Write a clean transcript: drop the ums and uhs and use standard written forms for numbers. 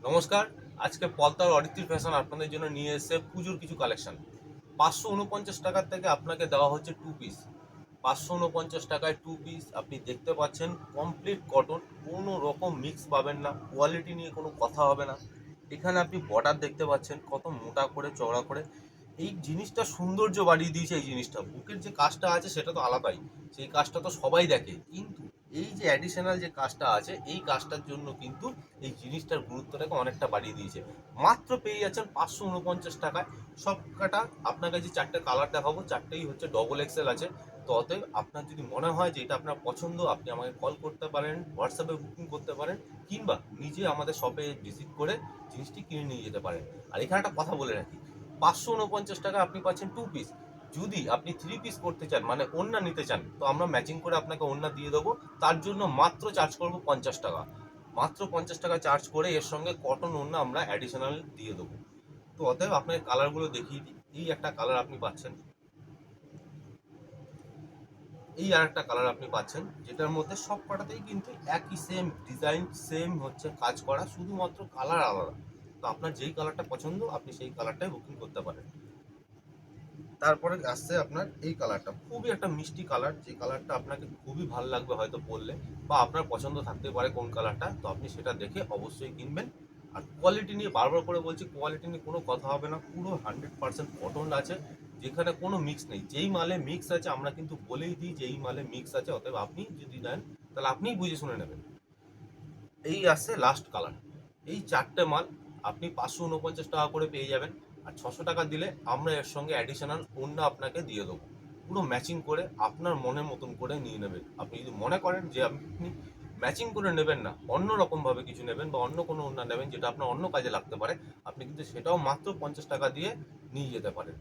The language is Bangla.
নমস্কার। আজকে পলতার অরিত্রির ফ্যাশন আপনাদের জন্য নিয়ে এসেছে পুজোর কিছু কালেকশন। 549 টাকার থেকে আপনাকে দেওয়া হচ্ছে টু পিস। 549 টাকায় টু পিস আপনি দেখতে পাচ্ছেন, কমপ্লিট কটন, কোনো রকম মিক্স পাবেন না, কোয়ালিটি নিয়ে কোনো কথা হবে না। এখানে আপনি বর্ডার দেখতে পাচ্ছেন কত মোটা করে চওড়া করে। এই জিনিসটা সৌন্দর্য বাড়িয়ে দিয়েছে। এই জিনিসটা বুকের যে কাজটা আছে সেটা তো আলাদাই, সেই কাজটা তো সবাই দেখে, কিন্তু এই যে অ্যাডিশনাল যে কাজটা আছে এই কাজটার জন্য কিন্তু এই জিনিসটার গুরুত্বটাকে অনেকটা বাড়িয়ে দিয়েছে। মাত্র পেয়ে যাচ্ছেন 549 টাকায়। সব কাটা আপনাকে যে চারটে কালার দেখাবো, চারটেই হচ্ছে ডবল এক্সেল আছে। তো অতএব আপনার যদি মনে হয় যে এটা আপনার পছন্দ, আপনি আমাকে কল করতে পারেন, হোয়াটসঅ্যাপে বুকিং করতে পারেন, কিংবা নিজে আমাদের শপে ভিজিট করে জিনিসটি কিনে নিয়ে যেতে পারেন। আর এখানে একটা কথা বলে রাখি, 549 টাকা আপনি পাচ্ছেন টু পিস। যদি আপনি থ্রি পিস করতে চান, মানে ওড়না নিতে চান, তো আমরা ম্যাচিং করে আপনাকে ওড়না দিয়ে দেবো। তার জন্য মাত্র চার্জ করবো 50 টাকা। মাত্র 50 টাকা চার্জ করে এর সঙ্গে কটন ওড়না আমরা অ্যাডিশনাল দিয়ে দেবো। তো অতএব আপনাকে কালারগুলো দেখিয়ে দিই। এই একটা কালার আপনি পাচ্ছেন, এই আর একটা কালার আপনি পাচ্ছেন, যেটার মধ্যে সব কটাতেই কিন্তু একই সেম ডিজাইন, সেম হচ্ছে কাজ করা, শুধুমাত্র কালার আলাদা। তো আপনার যেই কালারটা পছন্দ আপনি সেই কালারটাই বুকিং করতে পারেন। তারপরে আসছে আপনার এই কালারটা, খুবই একটা মিষ্টি কালার, যে কালারটা আপনাকে খুবই ভালো লাগবে হয়তো পরলে, বা আপনার পছন্দ থাকতে পারে কোন কালারটা, তো আপনি সেটা দেখে অবশ্যই কিনবেন। আর কোয়ালিটি নিয়ে বারবার করে বলছি, কোয়ালিটি নিয়ে কোনো কথা হবে না, পুরো 100% কটন আছে, যেখানে কোনো মিক্স নেই। যেই মালে মিক্স আছে আমরা কিন্তু বলেই দিই যে এই মালে মিক্স আছে, অতএব আপনি যদি নেন তাহলে আপনিই বুঝে শুনে নেবেন। এই আসছে লাস্ট কালার। এই চারটে মাল আপনি 549 টাকা করে পেয়ে যাবেন। আর 600 টাকা দিলে আমরা এর সঙ্গে অ্যাডিশনাল ওড়না আপনাকে দিয়ে দেবো, পুরো ম্যাচিং করে আপনার মনের মতন করে নিয়ে নেবেন। আপনি যদি মনে করেন যে আপনি ম্যাচিং করে নেবেন না, অন্য রকমভাবে কিছু নেবেন বা অন্য কোনো ওড়না নেবেন যেটা আপনার অন্য কাজে লাগতে পারে, আপনি কিন্তু সেটাও মাত্র 50 টাকা দিয়ে নিয়ে যেতে পারেন।